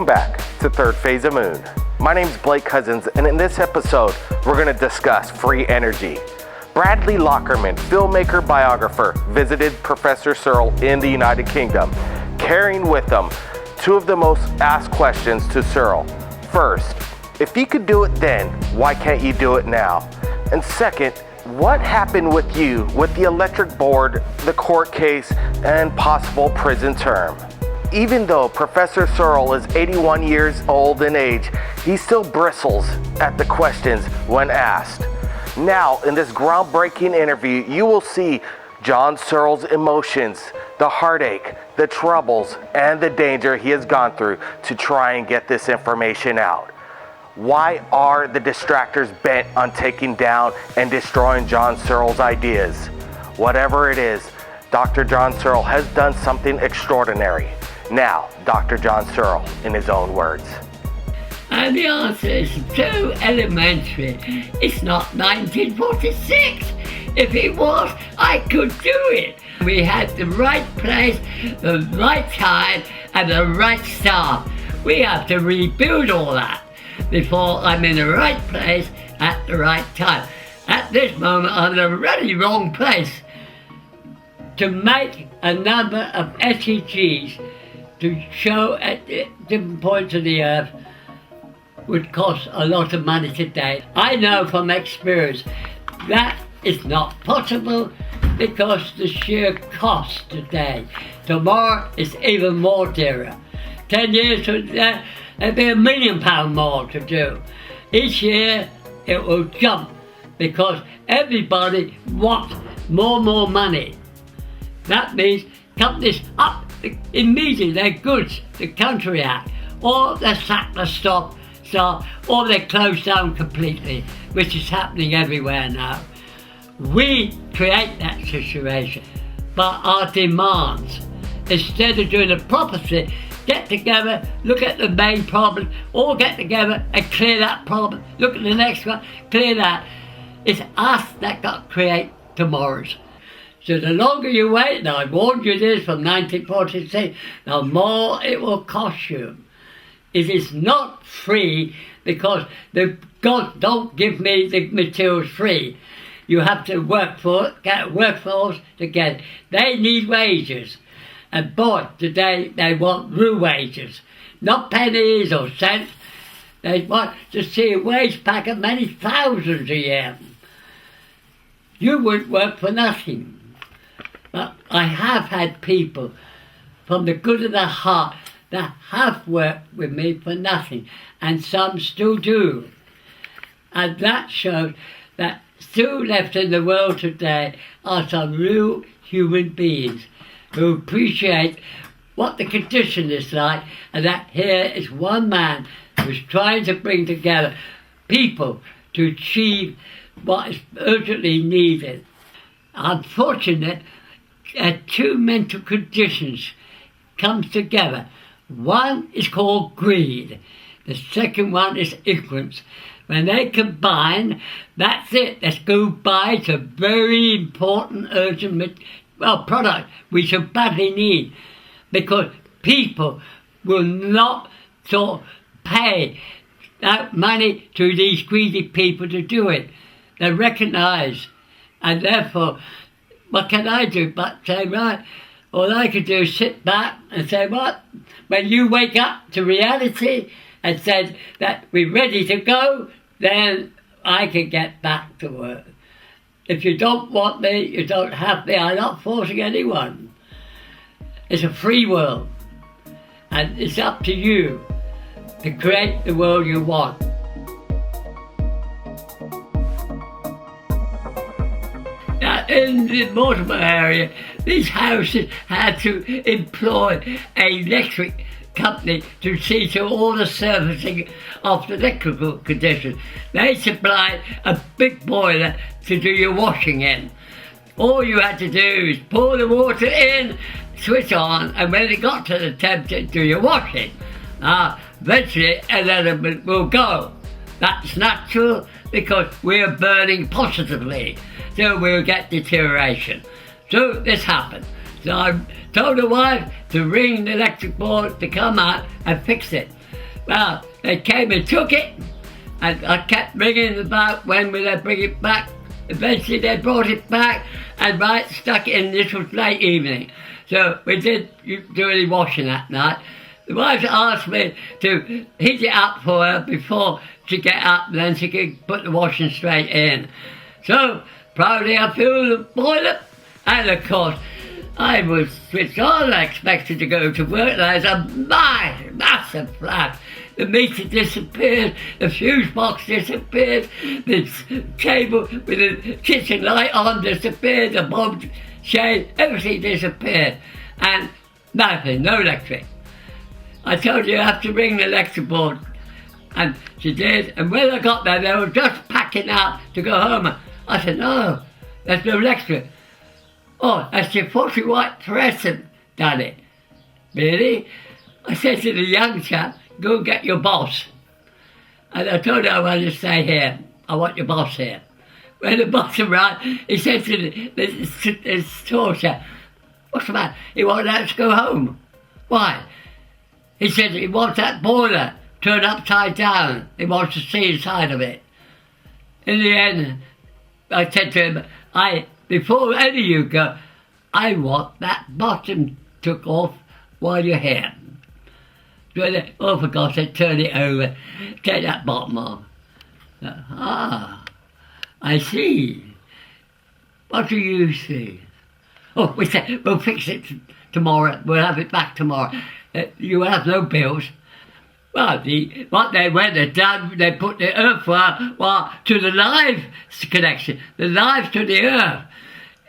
Welcome back to Third Phase of Moon. My name's Blake Cousins, and in this episode, we're going to discuss free energy. Bradley Lockerman, filmmaker biographer, visited Professor Searl in the United Kingdom, carrying with him two of the most asked questions to Searl. First, if he could do it then, why can't you do it now? And second, what happened with you with the electric board, the court case, and possible prison term? Even though Professor Searl is 81 years old in age, he still bristles at the questions when asked. Now, in this groundbreaking interview, you will see John Searl's emotions, the heartache, the troubles, and the danger he has gone through to try and get this information out. Why are the distractors bent on taking down and destroying John Searl's ideas? Whatever it is, Dr. John Searl has done something extraordinary. Now, Dr. John Searl, in his own words. And the answer is so elementary. It's not 1946. If it was, I could do it. We had the right place, the right time, and the right staff. We have to rebuild all that before I'm in the right place at the right time. At this moment, I'm in the really wrong place. To make a number of SEGs to show at different points of the earth would cost a lot of money today. I know from experience that is not possible because the sheer cost today. Tomorrow is even more dearer. 10 years from now, it'll be £1 million more to do. Each year it will jump because everybody wants more and more money. That means companies up immediately their goods, the country act, or they sack the staff, or they close down completely, which is happening everywhere now. We create that situation, but our demands, instead of doing the proper thing, get together, look at the main problem, all get together and clear that problem, look at the next one, clear that. It's us that got to create tomorrow's. So the longer you wait, and I warned you this from 1946, the more it will cost you. It is not free because the God don't give me the materials free. You have to work for it, get a workforce to get it. They need wages. And boy, today they want real wages. Not pennies or cents. They want to see a wage pack of many thousands a year. You wouldn't work for nothing. But I have had people from the good of their heart that have worked with me for nothing, and some still do. And that shows that still left in the world today are some real human beings who appreciate what the condition is like, and that here is one man who's trying to bring together people to achieve what is urgently needed. Unfortunately, two mental conditions comes together. One is called greed. The second one is ignorance. When they combine, that's it. Let's go buy a very important, urgent product we should badly need, because people will not pay that money to these greedy people to do it. They recognise, and therefore, what can I do but say, right, all I can do is sit back and say, what? When you wake up to reality and said that we're ready to go, then I can get back to work. If you don't want me, you don't have me. I'm not forcing anyone. It's a free world. And it's up to you to create the world you want. In the Mortimer area, these houses had to employ an electric company to see to all the servicing of the electrical conditions. They supplied a big boiler to do your washing in. All you had to do is pour the water in, switch on, and when it got to the temperature, do your washing. Eventually, an element will go. That's natural because we're burning positively, so we'll get deterioration. So this happened. So I told the wife to ring the electric board to come out and fix it. Well, they came and took it, and I kept ringing about when will they bring it back. Eventually they brought it back and stuck it in. This was late evening. So we did do any washing that night. The wife asked me to heat it up for her before she get up, and then she could put the washing straight in. So proudly I filled the boiler, and of course I was switched on. I expected to go to work. There's a massive flash. The meter disappeared, the fuse box disappeared, the table with the kitchen light on disappeared, the bulb shade, everything disappeared. And nothing, no electric. I told you I have to ring the electric board. And she did, and when I got there, they were just packing up to go home. I said, no, there's no electric. Oh, that's your 40 watt fluorescent done it. Really? I said to the young chap, go get your boss. And I told her I wanted to stay here. I want your boss here. When the boss arrived, he said to the store chap, what's the matter? He won't let us go home. Why? He said he wants that boiler turned upside down. He wants to see inside of it. In the end, I said to him, before any of you go, I want that bottom took off while you're here. So they, oh, for God's sake, turn it over, take that bottom off. I see. What do you see? Oh, we said, we'll fix it tomorrow, we'll have it back tomorrow. You will have no bills. Well, what they went and done, they put the earth wire to the live connection, the live to the earth.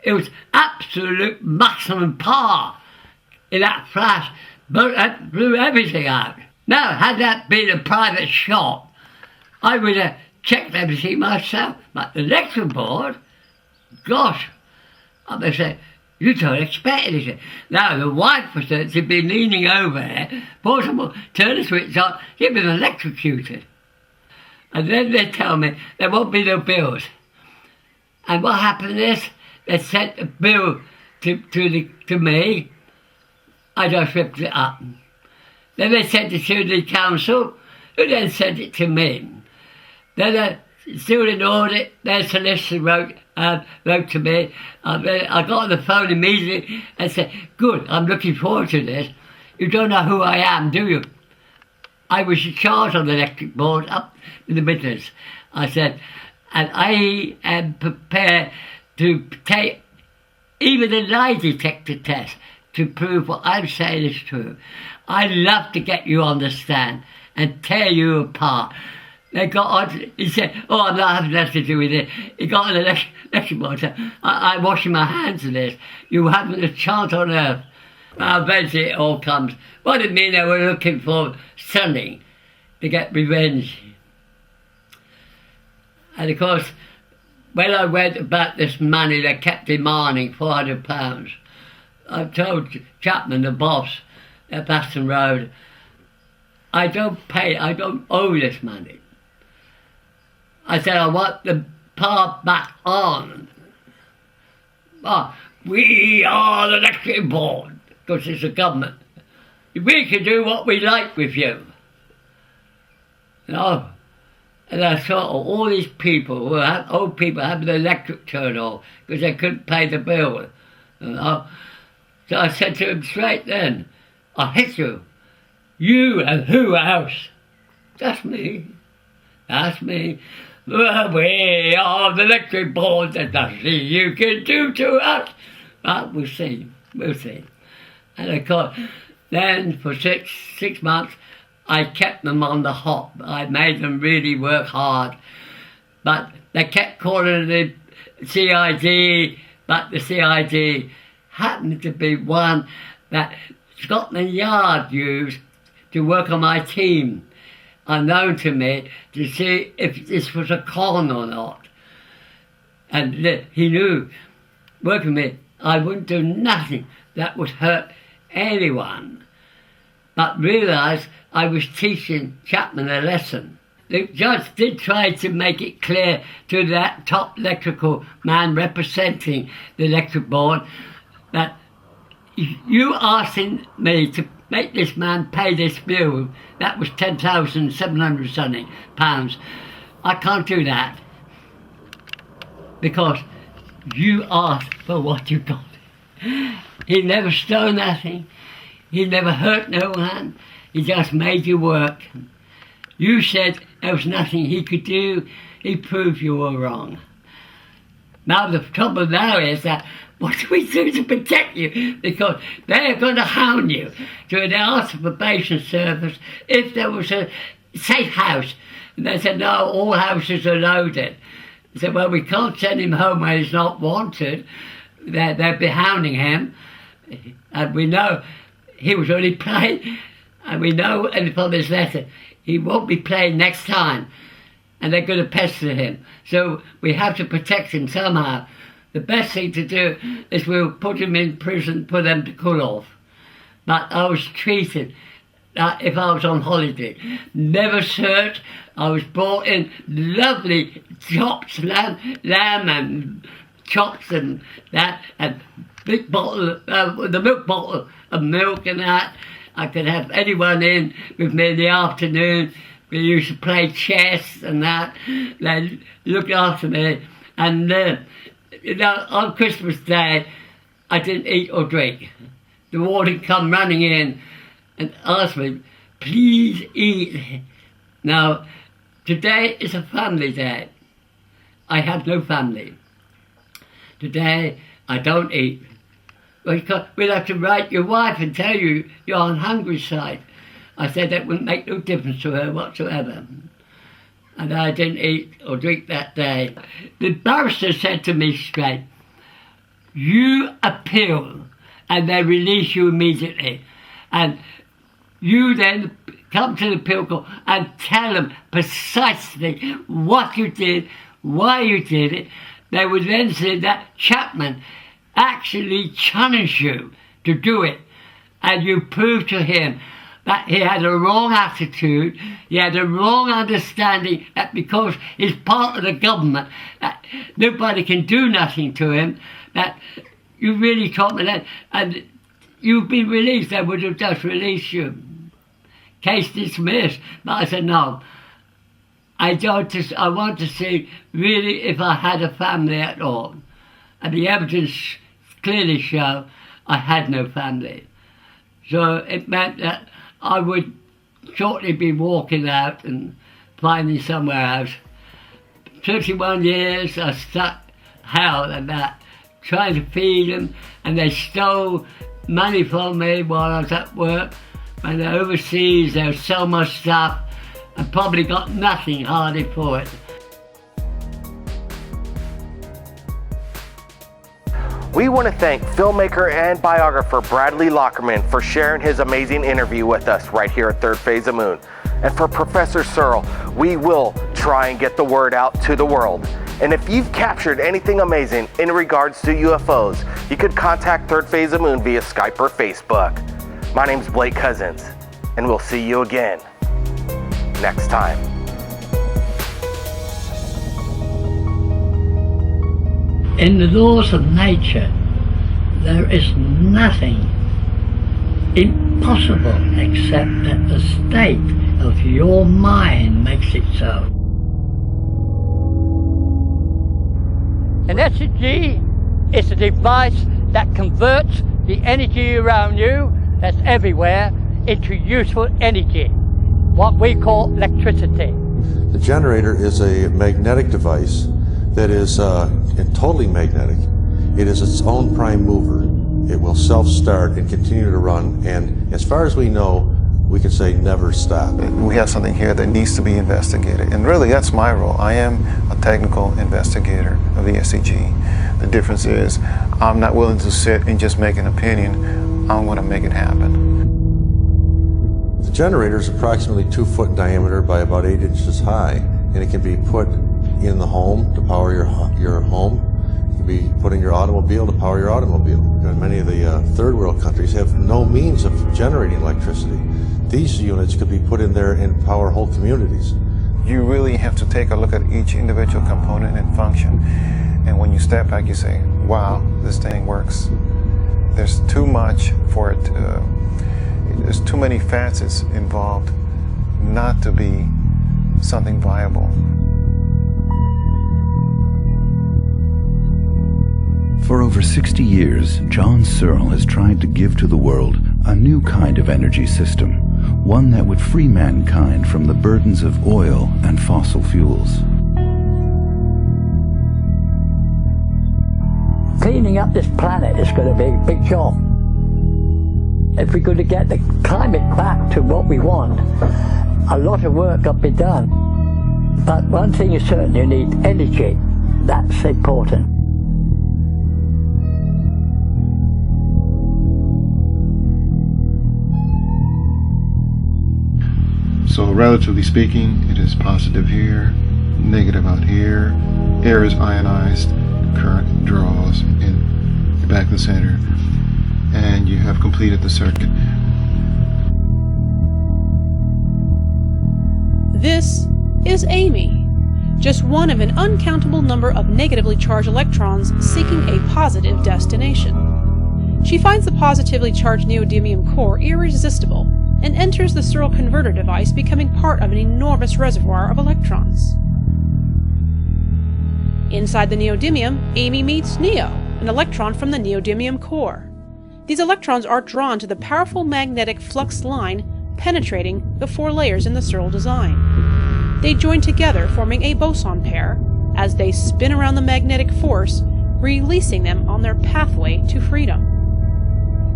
It was absolute maximum power in that flash, but that blew everything out. Now, had that been a private shop, I would have checked everything myself. But the electric board, gosh, I must say, you don't expect anything. Now, the wife was there, she'd been leaning over there, possible, turn the switch on, she'd been electrocuted. And then they tell me there won't be no bills. And what happened is, they sent a bill to me, I just ripped it up. Then they sent it to the council, who then sent it to me. Then still in audit, their solicitor wrote to me. I got on the phone immediately and said, good, I'm looking forward to this. You don't know who I am, do you? I was in charge on the electric board up in the Midlands. I said, and I am prepared to take even a lie detector test to prove what I'm saying is true. I'd love to get you on the stand and tear you apart. They got on, he said, oh, I'm not having nothing to do with it. He got an electric board, I'm washing my hands of this. You haven't a chance on earth. Well, eventually it all comes. What did it mean they were looking for something to get revenge? And of course, when I went about this money, they kept demanding £400. I told Chapman, the boss at Baston Road, I don't owe this money. I said, I want the power back on. Oh, we are the electric board, because it's the government. We can do what we like with you. No. And I saw all these people, old people, having the electric turned off because they couldn't pay the bill. You know? So I said to him straight then, I'll hit you. You and who else? That's me. That's me. Well, we are the electric board. There's nothing you can do to us. But we'll see. We'll see. And of course, then for six months, I kept them on the hop. I made them really work hard. But they kept calling it the CID, but the CID happened to be one that Scotland Yard used to work on my team, unknown to me, to see if this was a con or not. And he knew, working with me, I wouldn't do nothing that would hurt anyone. But realised I was teaching Chapman a lesson. The judge did try to make it clear to that top electrical man representing the electric board that you asking me to make this man pay this bill. That was 10,700 something pounds. I can't do that because you asked for what you got. He never stole nothing. He never hurt no one. He just made you work. You said there was nothing he could do. He proved you were wrong. Now the trouble now is that what do we do to protect you? Because they're going to hound you. So they asked the probation service if there was a safe house. And they said, no, all houses are loaded. They said, well, we can't send him home when he's not wanted. They'd be hounding him. And we know he was only playing. And we know, and from his letter, he won't be playing next time. And they're going to pester him. So we have to protect him somehow. The best thing to do is we'll put him in prison for them to cool off. But I was treated if I was on holiday. Never searched. I was brought in lovely chops, lamb and chops and that, and big bottle, the milk bottle of milk and that. I could have anyone in with me in the afternoon. We used to play chess and that. They looked after me. And on Christmas Day, I didn't eat or drink. The warden come running in and asked me, please eat. Now, today is a family day. I have no family. Today, I don't eat. We'll have to write your wife and tell you you're on hungry side. I said that wouldn't make no difference to her whatsoever. And I didn't eat or drink that day. The barrister said to me straight, you appeal and they release you immediately. And you then come to the appeal court and tell them precisely what you did, why you did it. They would then say that Chapman actually challenged you to do it. And you proved to him that he had a wrong attitude, he had a wrong understanding that because he's part of the government, that nobody can do nothing to him, that you really can't relate, and you've been released, they would have just released you. Case dismissed. But I said, no, I want to see really if I had a family at all. And the evidence clearly showed I had no family. So it meant that I would shortly be walking out and finding somewhere else. 31 years I stuck hell and that, trying to feed them, and they stole money from me while I was at work. When they're overseas, they'll sell my stuff and probably got nothing hardly for it. We want to thank filmmaker and biographer Bradley Lockerman for sharing his amazing interview with us right here at Third Phase of Moon. And for Professor Searl, we will try and get the word out to the world. And if you've captured anything amazing in regards to UFOs, you could contact Third Phase of Moon via Skype or Facebook. My name's Blake Cousins, and we'll see you again next time. In the laws of nature, there is nothing impossible except that the state of your mind makes it so. An SG is a device that converts the energy around you, that's everywhere, into useful energy, what we call electricity. The generator is a magnetic device that is totally magnetic. It is its own prime mover. It will self-start and continue to run, and as far as we know, we can say never stop. We have something here that needs to be investigated, and really that's my role. I am a technical investigator of the SCG. The difference is I'm not willing to sit and just make an opinion. I'm going to make it happen. The generator is approximately 2 foot in diameter by about 8 inches high, and it can be put in the home to power your home. It can be put in your automobile to power your automobile. And many of the third world countries have no means of generating electricity. These units could be put in there and power whole communities. You really have to take a look at each individual component and function. And when you step back, you say, wow, this thing works. There's too much for it. There's too many facets involved not to be something viable. For over 60 years, John Searl has tried to give to the world a new kind of energy system, one that would free mankind from the burdens of oil and fossil fuels. Cleaning up this planet is going to be a big job. If we're going to get the climate back to what we want, a lot of work got to be done. But one thing is certain, you need energy. That's important. So relatively speaking, it is positive here, negative out here. Air is ionized, current draws in the back of the center, and you have completed the circuit. This is Amy, just one of an uncountable number of negatively charged electrons seeking a positive destination. She finds the positively charged neodymium core irresistible and enters the Searl converter device, becoming part of an enormous reservoir of electrons. Inside the neodymium, Amy meets Neo, an electron from the neodymium core. These electrons are drawn to the powerful magnetic flux line penetrating the 4 layers in the Searl design. They join together, forming a boson pair, as they spin around the magnetic force, releasing them on their pathway to freedom.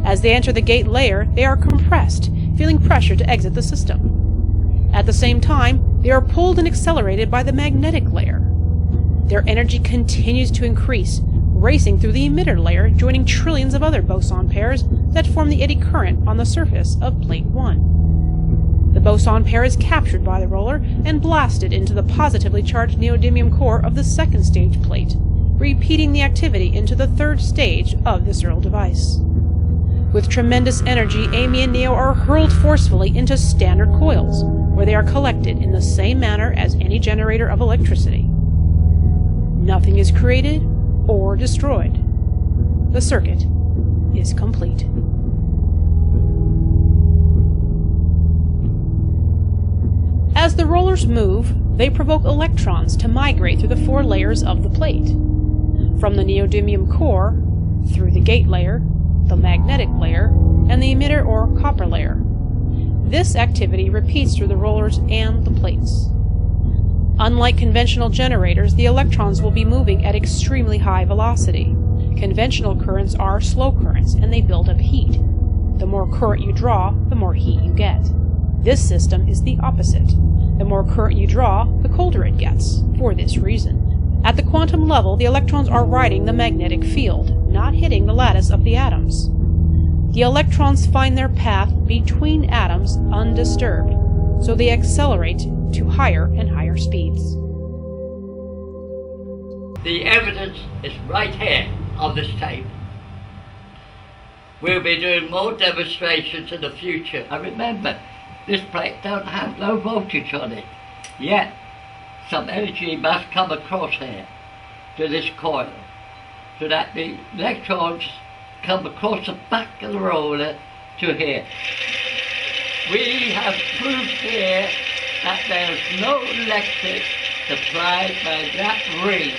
As they enter the gate layer, they are compressed, feeling pressure to exit the system. At the same time, they are pulled and accelerated by the magnetic layer. Their energy continues to increase, racing through the emitter layer, joining trillions of other boson pairs that form the eddy current on the surface of plate 1. The boson pair is captured by the roller and blasted into the positively charged neodymium core of the second stage plate, repeating the activity into the third stage of the Searl device. With tremendous energy, Amy and Neo are hurled forcefully into standard coils, where they are collected in the same manner as any generator of electricity. Nothing is created or destroyed. The circuit is complete. As the rollers move, they provoke electrons to migrate through the 4 layers of the plate. From the neodymium core, through the gate layer, the magnetic layer, and the emitter or copper layer. This activity repeats through the rollers and the plates. Unlike conventional generators, the electrons will be moving at extremely high velocity. Conventional currents are slow currents, and they build up heat. The more current you draw, the more heat you get. This system is the opposite. The more current you draw, the colder it gets, for this reason. At the quantum level, the electrons are riding the magnetic field, not hitting the lattice of the atoms. The electrons find their path between atoms undisturbed, so they accelerate to higher and higher speeds. The evidence is right here on this tape. We'll be doing more demonstrations in the future. And remember, this plate don't have no voltage on it. Yet, some energy must come across here to this coil, so that the electrons come across the back of the roller to here. We have proved here that there's no electric supplied by that ring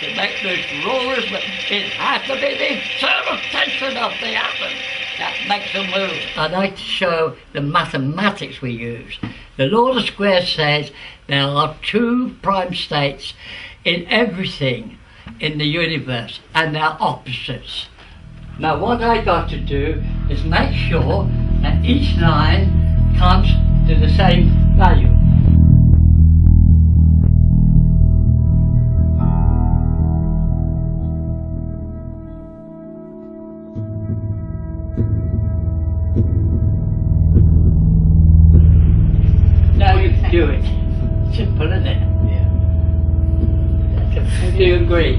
to make those rollers, but it has to be the internal tension of the atom that makes them move. I'd like to show the mathematics we use. The law of the square says there are 2 prime states in everything in the universe, and they're opposites. Now what I got to do is make sure that each line comes to the same value. Now you can do it. Simple, isn't it? Yeah. Do you agree?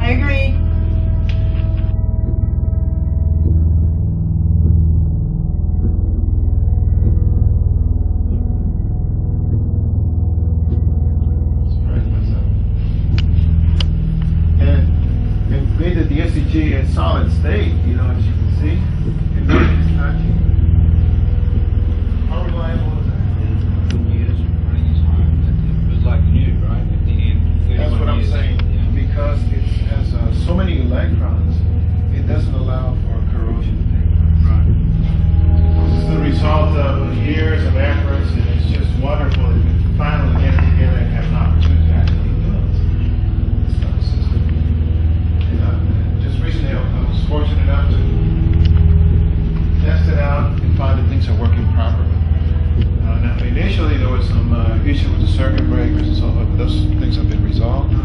I agree. And made the SEG a solid state, as you can see. And now it's touching. unreliable as that. Years running his home. It was like new, right? At the end, That's what I'm 31 years. saying. Because it has so many electrons, it doesn't allow for corrosion to take place. Right. This is the result of years of efforts, and it's just wonderful that we finally get it together and have an opportunity to actually build this type of system. And, just recently, I was fortunate enough to test it out and find that things are working properly. Now, initially, there was some issue with the circuit breakers and so forth, but those things have been resolved. You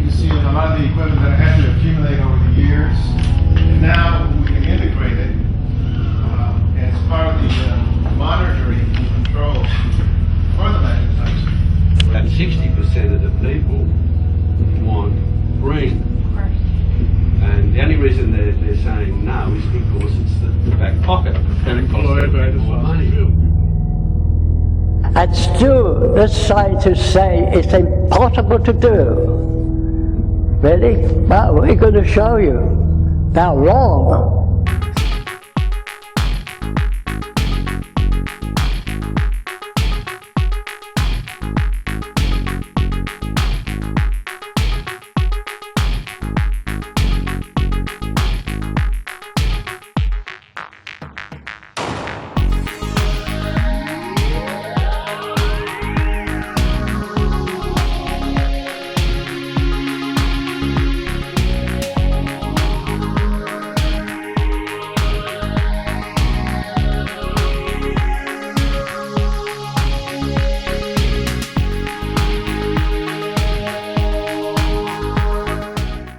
can see that a lot of the equipment that I had to accumulate over the years, and now we can integrate it as part of the monitoring and control for the magnetizer. About 60% of the people want green. And the only reason they're saying no is because it's the back pocket and it costs them more money. And still, the scientists say it's impossible to do. Really? Well, we're going to show you. They're wrong.